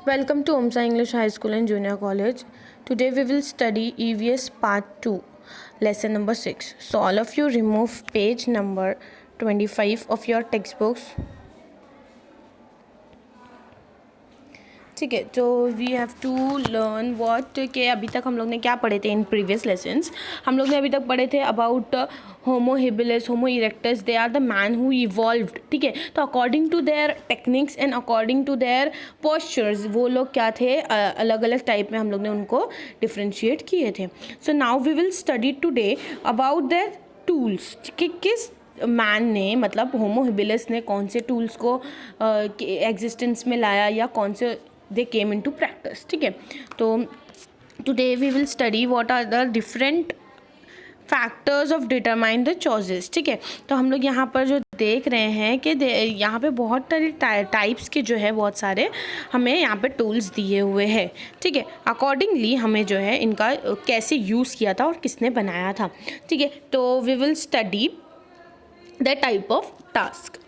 Welcome to OMSA English High School and Junior College. Today we will study EVS Part 2, Lesson number 6. So all of you remove page number 25 of your textbooks. ठीक है, तो we have to learn what के अभी तक हम लोग ने क्या पढ़े थे इन प्रीवियस लेसन्स. हम लोग ने अभी तक पढ़े थे about homo habilis, homo erectus. They are the man who evolved. ठीक है, तो according to their techniques and according to their postures वो लोग क्या थे, अलग अलग टाइप में हम लोग ने उनको डिफ्रेंशिएट किए थे. So now we will study today about their tools. कि किस मैन ने मतलब होमो हेबिलिस ने कौन से टूल्स को एग्जिस्टेंस में लाया या कौन से दे केम इन टू प्रैक्टिस. ठीक है, तो today we will study what are the different factors of determine the choices. ठीक है, तो हम लोग यहाँ पर जो देख रहे हैं कि यहाँ पे बहुत सारे टाइप्स के जो है बहुत सारे हमें यहाँ पे टूल्स दिए हुए हैं. ठीक है, अकॉर्डिंगली हमें जो है इनका कैसे यूज़ किया था और किसने बनाया था. ठीक है, तो we will study the type of task.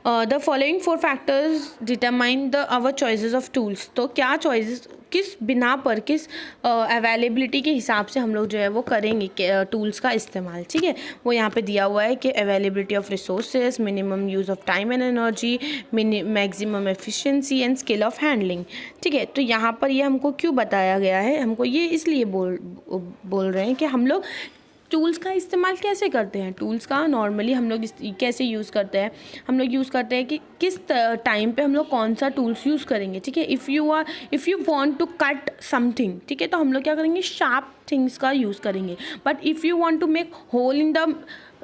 The following 4 factors determine the our choices of tools. तो क्या चॉइसेस किस बिना पर किस अवेलेबिलिटी के हिसाब से हम लोग जो है वो करेंगे टूल्स का इस्तेमाल. ठीक है, वो यहाँ पे दिया हुआ है कि availability of resources, minimum use of time and energy, maximum efficiency and skill of handling. ठीक है, तो यहाँ पर ये हमको क्यों बताया गया है, हमको ये इसलिए बोल रहे हैं कि हम लोग टूल्स का इस्तेमाल कैसे करते हैं. टूल्स का नॉर्मली हम लोग कैसे यूज़ करते हैं, हम लोग यूज़ करते हैं कि किस टाइम पे हम लोग कौन सा टूल्स यूज़ करेंगे. ठीक है, if you want to cut something, ठीक है, तो हम लोग क्या करेंगे, शार्प थिंग्स का यूज़ करेंगे. But if you want to make hole in the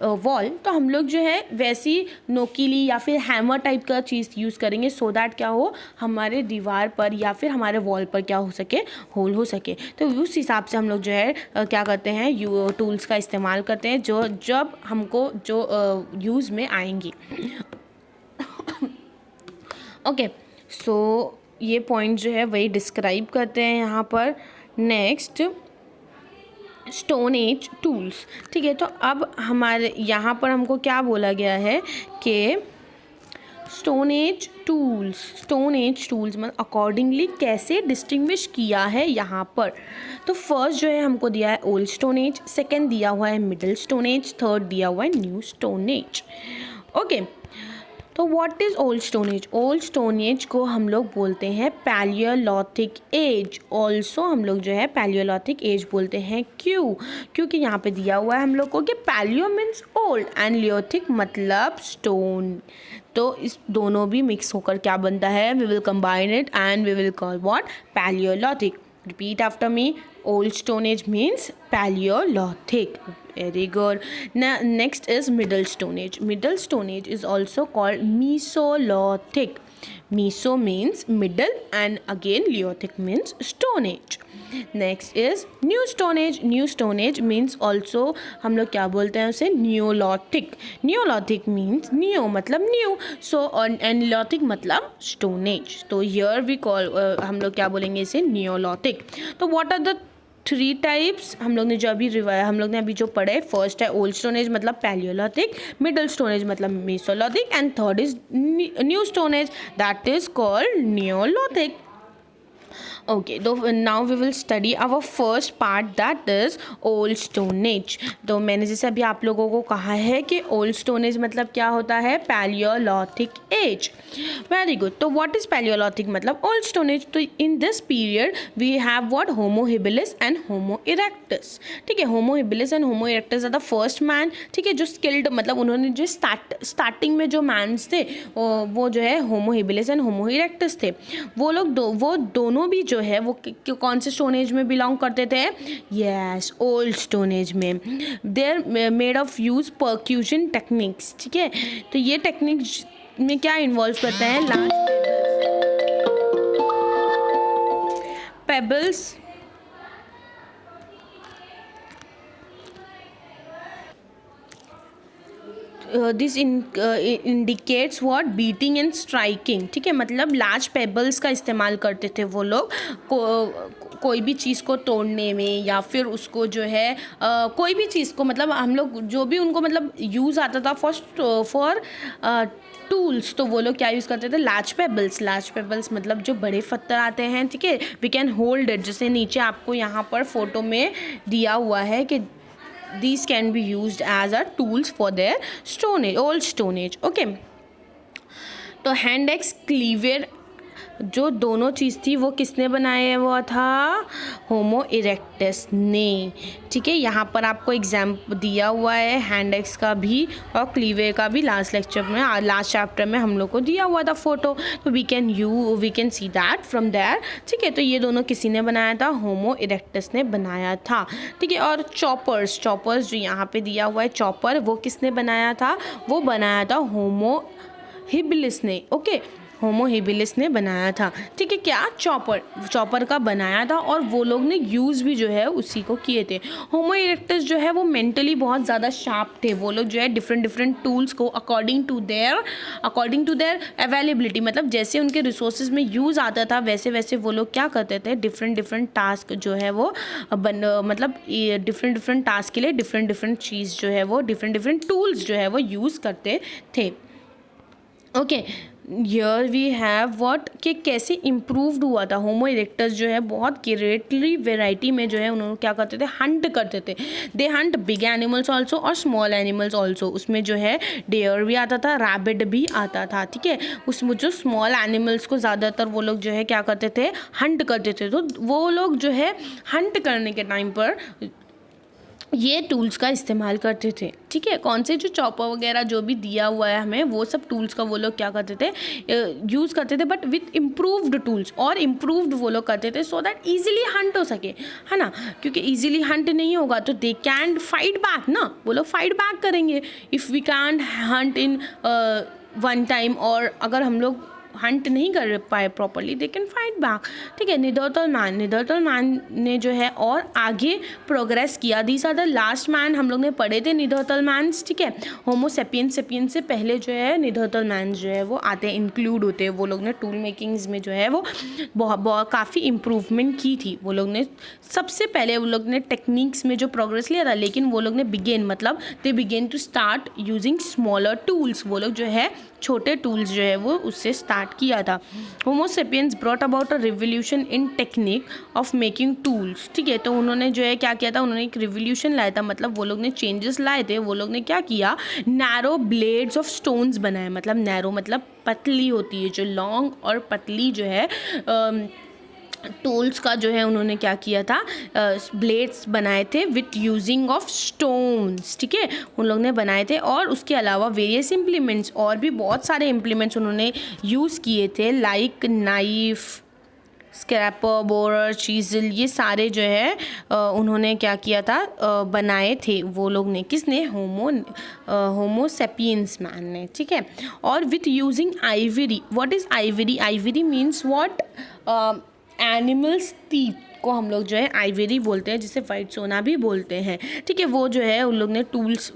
wall, तो हम लोग जो है वैसी नोकीली या फिर हैमर टाइप का चीज़ यूज़ करेंगे सो दैट क्या हो, हमारे दीवार पर या फिर हमारे वॉल पर क्या हो सके, होल हो सके. तो उस हिसाब से हम लोग जो है क्या करते हैं, टूल्स का इस्तेमाल करते हैं जो जब हमको जो यूज़ में आएंगी. ओके, सो ये पॉइंट जो है वही डिस्क्राइब करते हैं यहाँ पर. Next, stone age tools. ठीक है, तो अब हमारे यहाँ पर हमको क्या बोला गया है कि स्टोन एज टूल्स मतलब अकॉर्डिंगली कैसे डिस्टिंग्विश किया है यहाँ पर. तो फर्स्ट जो है हमको दिया है ओल्ड स्टोन एज, सेकेंड दिया हुआ है मिडिल स्टोन एज, थर्ड दिया हुआ है न्यू स्टोन एज. ओके, तो what is old stone as. Old stone as को हम लोग बोलते हैं पैलियोलिथिक एज. ऑल्सो हम लोग जो है पैलियोलिथिक एज बोलते हैं. क्योंकि यहाँ पे दिया हुआ है हम लोग को कि पैलियो मीन्स ओल्ड एंड लियोथिक मतलब स्टोन. तो इस दोनों भी मिक्स होकर क्या बनता है, we will combine it and we will call what, palaeolithic. Repeat after me. Old Stone Age means Paleolithic. Very good. Now, next is Middle Stone Age. Middle Stone Age is also called Mesolithic. Meso means middle and again Lithic means Stone Age. Next is New Stone Age. New Stone Age means also हम लोग क्या बोलते हैं उसे, Neolithic. Neolithic means neo मतलब new, so and Lithic मतलब Stone Age. तो here we call हम लोग क्या बोलेंगे इसे, Neolithic. तो what are the 3 टाइप्स हम लोग ने जो अभी जो पढ़े. फर्स्ट है ओल्ड स्टोन एज मतलब पैलियोलिथिक, मिडिल स्टोन एज मतलब mesolithic and third is new stone age that is called neolithic. Okay, तो now we will study our first part that is old stone age. तो मैंने जैसे अभी आप लोगों को कहा है कि ओल्ड स्टोन एज मतलब क्या होता है, पैलियोलिथिक एज. Very good. तो व्हाट इज पैलियोलिथिक मतलब ओल्ड स्टोन एज. तो in this period we have what, homo habilis and homo erectus. ठीक है, homo habilis and homo erectus are the first man. ठीक है, जो स्किल्ड मतलब उन्होंने जो स्टार्टिंग में जो मैन्स थे वो जो है homo habilis and homo erectus थे. वो लोग वो दोनों भी जो है वो कौन से स्टोन एज में बिलोंग करते थे, यस, ओल्ड स्टोन एज में. They are made of use percussion techniques. ठीक है, तो ये टेक्निक्स में क्या इन्वॉल्व करते हैं, large pebbles this indicates what, beating and striking. ठीक है, मतलब लार्ज पेबल्स का इस्तेमाल करते थे वो लोग कोई भी चीज़ को तोड़ने में या फिर उसको जो है कोई भी चीज़ को मतलब हम लोग जो भी उनको मतलब यूज़ आता था फॉर टूल्स, तो वो लोग क्या यूज़ करते थे, लार्ज पेबल्स। लार्ज पेबल्स मतलब जो बड़े पत्थर आते हैं, ठीक है, वी कैन होल्ड इट, जैसे नीचे आपको यहाँ पर फोटो में दिया हुआ है कि these can be used as a tools for their stone age, old stone age, okay। तो हैंड एक्स क्लीवर जो दोनों चीज़ थी वो किसने बनाया हुआ था, होमो इरेक्टस ने, ठीक है। यहाँ पर आपको एग्जाम्पल दिया हुआ है हैंड एक्स का भी और क्लीवर का भी, लास्ट लेक्चर में, लास्ट चैप्टर में हम लोग को दिया हुआ था फोटो, तो we can see that from there, ठीक है। तो ये दोनों किसी ने बनाया था, होमो इरेक्टस ने बनाया था, ठीक है। और चॉपर्स जो यहाँ पे दिया हुआ है चॉपर, वो किसने बनाया था, वो बनाया था होमो हिबिलिस ने, ओके, होमो हेबिलिस ने बनाया था, ठीक है। क्या, चॉपर का बनाया था, और वो लोग ने यूज़ भी जो है उसी को किए थे। होमो इरेक्टस जो है वो मेंटली बहुत ज़्यादा शार्प थे, वो लोग जो है डिफरेंट टूल्स को अकॉर्डिंग टू देयर अवेलेबिलिटी, मतलब जैसे उनके रिसोर्सेज में यूज़ आता था वैसे वैसे वो लोग क्या करते थे, डिफरेंट टास्क जो है वो मतलब डिफरेंट टास्क के लिए डिफरेंट चीज़ जो है वो डिफरेंट टूल्स जो है वो यूज़ करते थे, okay. Here we have what, कि कैसे इम्प्रूव्ड हुआ था। होमो इरेक्टस जो है बहुत ग्रेटली वेराइटी में जो है उन्होंने क्या करते थे, हंट करते थे। दे हंट बिग एनिमल्स ऑल्सो और स्मॉल एनिमल्स ऑल्सो, उसमें जो है डेयर भी आता था, रैबिट भी आता था, ठीक है। उसमें जो स्मॉल एनिमल्स को ज़्यादातर वो लोग जो है क्या करते थे, हंट करते थे। तो वो लोग जो है हंट करने के टाइम पर ये टूल्स का इस्तेमाल करते थे, ठीक है। कौन से, जो चॉपर वगैरह जो भी दिया हुआ है हमें, वो सब टूल्स का वो लोग क्या करते थे, यूज़ करते थे, बट विथ इम्प्रूव्ड टूल्स, और इम्प्रूव्ड वो लोग करते थे सो दैट ईजिली हंट हो सके, है ना। क्योंकि ईजिली हंट नहीं होगा तो दे कैन फाइट बैक ना, वो लोग फाइट बैक करेंगे। If we can hunt in one time, और अगर हम लोग हंट नहीं कर पाए properly, they can fight back, ठीक है। निदरतल मैन ने जो है और आगे प्रोग्रेस किया। These are the last man, हम लोग ने पढ़े थे निदरतल मैन्स, ठीक है। होमो सेपियंस से पहले जो है निदरतल मैन जो है वो आते हैं, इंक्लूड होते हैं। वो लोग ने टूल मेकिंग्स में जो है वो बहुत काफ़ी इम्प्रूवमेंट की थी। वो लोग ने सबसे पहले वो लोग ने टेक्निक्स में जो प्रोग्रेस लिया था, लेकिन वो लोग ने they began to start using smaller tools. वो लोग जो है छोटे टूल्स जो है वो उससे स्टार्ट किया था। Homo sapiens brought about a revolution in technique of making tools, ठीक है। तो उन्होंने जो है क्या किया था, उन्होंने एक रिवोल्यूशन लाया था, मतलब वो लोग ने चेंजेस लाए थे। वो लोग ने क्या किया, नैरो ब्लेड्स ऑफ स्टोन्स बनाए, मतलब नैरो मतलब पतली होती है, जो लॉन्ग और पतली जो है टूल्स का जो है उन्होंने क्या किया था, ब्लेड्स बनाए थे विथ यूजिंग ऑफ स्टोन्स, ठीक है, उन लोग ने बनाए थे। और उसके अलावा वेरियस इम्प्लीमेंट्स, और भी बहुत सारे इम्प्लीमेंट्स उन्होंने यूज़ किए थे, like knife, scraper, borer, chisel, ये सारे जो है उन्होंने क्या किया था, बनाए थे वो लोग ने। किसने, होमो सेपियंस मैन ने, ठीक है। और with using Ivory, what is Ivory, Ivory means what, animals teeth को हम लोग जो है आइवरी बोलते हैं, जिसे वाइट सोना भी बोलते हैं, ठीक है। वो जो है उन लोग ने टूल्स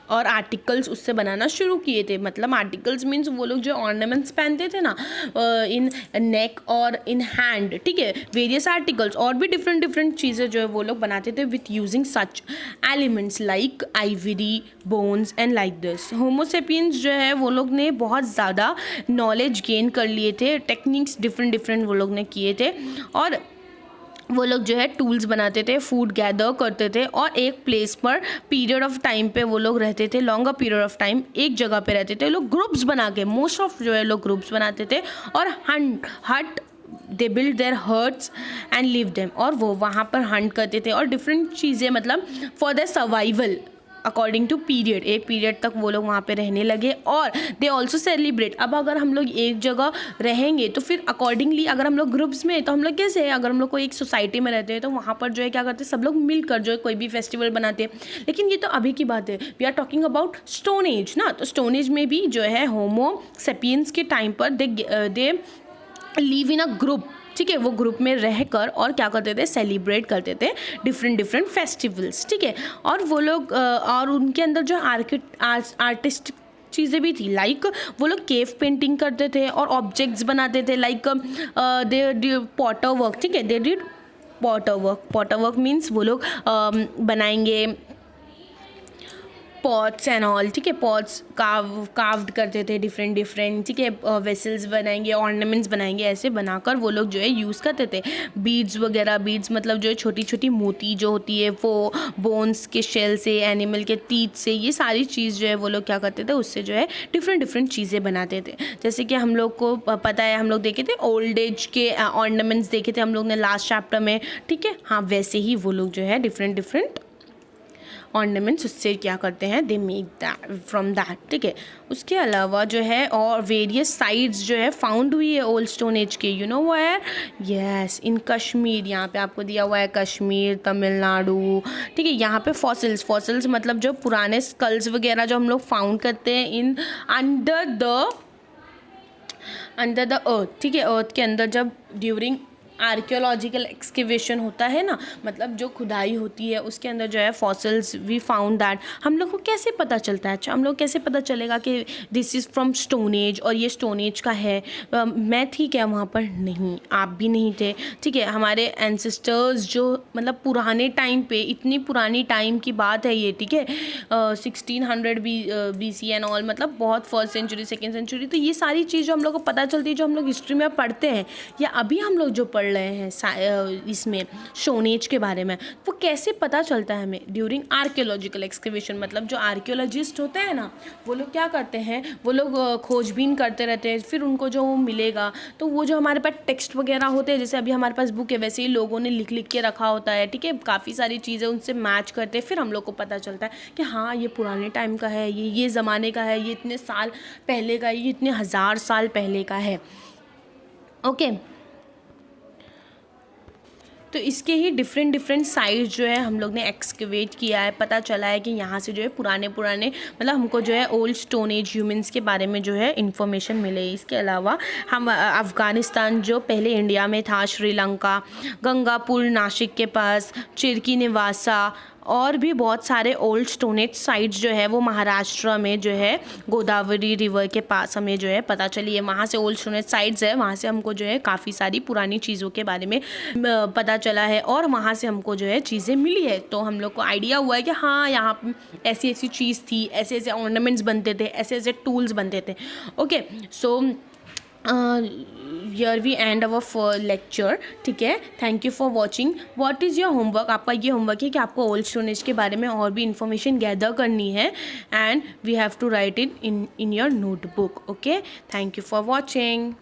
और आर्टिकल्स उससे बनाना शुरू किए थे। मतलब आर्टिकल्स मीन्स वो लोग जो ऑर्नामेंट्स पहनते थे ना इन नेक और इन हैंड, ठीक है, वेरियस आर्टिकल्स और भी डिफरेंट चीज़ें जो है वो लोग बनाते थे with using such elements like Ivory, bones and like this. Homo sapiens जो है वो लोग ने बहुत ज़्यादा नॉलेज गेन कर लिए थे, टेक्निक्स डिफरेंट वो लोग ने किए थे, और वो लोग जो है टूल्स बनाते थे, फूड गैदर करते थे, और एक प्लेस पर पीरियड ऑफ टाइम पे वो लोग रहते थे, लॉन्गर पीरियड ऑफ टाइम एक जगह पे रहते थे। लोग ग्रुप्स बना के, मोस्ट ऑफ जो है लोग ग्रुप्स बनाते थे, और hut they build their huts and live them, और वो वहाँ पर हंट करते थे और डिफरेंट चीज़ें, मतलब for their survival according to period. एक पीरियड तक वो लोग वहाँ पे रहने लगे, और दे ऑल्सो सेलिब्रेट। अब अगर हम लोग एक जगह रहेंगे तो फिर अकॉर्डिंगली, अगर हम लोग ग्रुप्स में, तो हम लोग कैसे हैं, अगर हम लोग को एक सोसाइटी में रहते हैं तो वहाँ पर जो है क्या करते हैं, सब लोग मिलकर जो है कोई भी फेस्टिवल बनाते हैं। लेकिन ये तो अभी की बात है, we are talking about stone age ना। तो स्टोन एज में भी जो है होमो सेपियंस के टाइम पर they live in a group, ठीक है। वो ग्रुप में रहकर और क्या करते थे, सेलिब्रेट करते थे डिफरेंट फेस्टिवल्स, ठीक है। और वो लोग और उनके अंदर जो आर्टिस्ट चीज़ें भी थी, लाइक वो लोग केव पेंटिंग करते थे और ऑब्जेक्ट्स बनाते थे, लाइक दे पॉटर वर्क, ठीक है, they did Potter work means वो लोग बनाएंगे पॉट्स एंड ऑल, ठीक है, पॉट्स कार्व्ड करते थे डिफरेंट डिफरेंट, ठीक है, वेसल्स बनाएंगे, ऑर्नामेंट्स बनाएंगे, ऐसे बनाकर वो लोग जो है यूज़ करते थे। बीड्स वगैरह, बीड्स मतलब जो है छोटी छोटी मोती जो होती है वो बोन्स के शेल से, एनिमल के टीथ से, ये सारी चीज़ जो है वो लोग क्या करते थे, उससे जो है डिफरेंट डिफरेंट चीज़ें बनाते थे। जैसे कि हम लोग को पता है, हम लोग देखे थे ओल्ड एज के ऑर्नामेंट्स देखे थे हम लोग ने लास्ट चैप्टर में, ठीक है, हाँ वैसे ही वो लोग जो है डिफरेंट डिफरेंट ऑर्नामेंट्स उससे क्या करते हैं, they make that from that, ठीक है। उसके अलावा जो है और वेरियस साइट्स जो है फाउंड हुई है ओल्ड स्टोन एज के, you know where, yes in Kashmir, यहाँ पे आपको दिया हुआ है कश्मीर, तमिलनाडु, ठीक है। यहाँ पे फॉसिल्स मतलब जो पुराने स्कल्स वगैरह जो हम लोग फाउंड करते हैं इन अंडर द अर्थ, ठीक है, अर्थ के अंदर जब ड्यूरिंग आर्कियोलॉजिकल एक्सकेवेशन होता है ना, मतलब जो खुदाई होती है उसके अंदर जो है फॉसिल्स वी फाउंड दैट। हम लोग को कैसे पता चलता है, अच्छा हम लोग कैसे पता चलेगा कि this is from stone age और ये स्टोन एज का है। मैं थी क्या वहाँ पर, नहीं, आप भी नहीं थे, ठीक है। हमारे एंसेस्टर्स जो मतलब पुराने टाइम पे, इतनी पुरानी टाइम की बात है ये, ठीक है, 1600 BC एंड ऑल, मतलब बहुत फर्स्ट सेंचुरी सेकेंड सेंचुरी। तो ये सारी चीज़ जो हम लोग को पता चलती है, जो हम लोग हिस्ट्री में पढ़ते हैं या अभी हम लोग जो पढ़ रहे हैं इसमें स्टोन एज के बारे में, वो कैसे पता चलता है हमें, ड्यूरिंग आर्कियोलॉजिकल एक्सकेवेशन। मतलब जो आर्कियोलॉजिस्ट होते हैं ना, वो लोग क्या करते हैं, वो लोग खोजबीन करते रहते हैं, फिर उनको जो मिलेगा, तो वो जो हमारे पास टेक्स्ट वगैरह होते हैं, जैसे अभी हमारे पास बुक है, वैसे ही लोगों ने लिख लिख के रखा होता है, ठीक है, काफ़ी सारी चीज़ें उनसे मैच करते हैं, फिर हम लोग को पता चलता है कि हाँ ये पुराने टाइम का है, ये ज़माने का है, ये इतने साल पहले का, ये इतने हज़ार साल पहले का है, ओके। तो इसके ही डिफरेंट साइट्स जो है हम लोग ने एक्सकेवेट किया है, पता चला है कि यहाँ से जो है पुराने मतलब हमको जो है ओल्ड स्टोन एज ह्यूमंस के बारे में जो है इन्फॉर्मेशन मिले। इसके अलावा हम अफ़गानिस्तान जो पहले इंडिया में था, श्रीलंका, गंगापुर नासिक के पास, चिरकी निवासा और भी बहुत सारे ओल्ड स्टोन एज साइट्स जो है वो महाराष्ट्र में जो है गोदावरी रिवर के पास हमें जो है पता चली है। वहाँ से ओल्ड स्टोन एज साइट्स है, वहाँ से हमको जो है काफ़ी सारी पुरानी चीज़ों के बारे में पता चला है और वहाँ से हमको जो है चीज़ें मिली है। तो हम लोग को आइडिया हुआ है कि हाँ यहाँ ऐसी ऐसी चीज़ थी, ऐसे ऐसे ऑर्नामेंट्स बनते थे, ऐसे ऐसे टूल्स बनते थे, okay. So here we end our lecture, ठीक है। Thank you for watching. What is your homework, आपका ये होमवर्क है कि आपको ओल्ड स्टोन एज के बारे में और भी इन्फॉर्मेशन गैदर करनी है and we have to write it in your notebook, okay. Thank you for watching.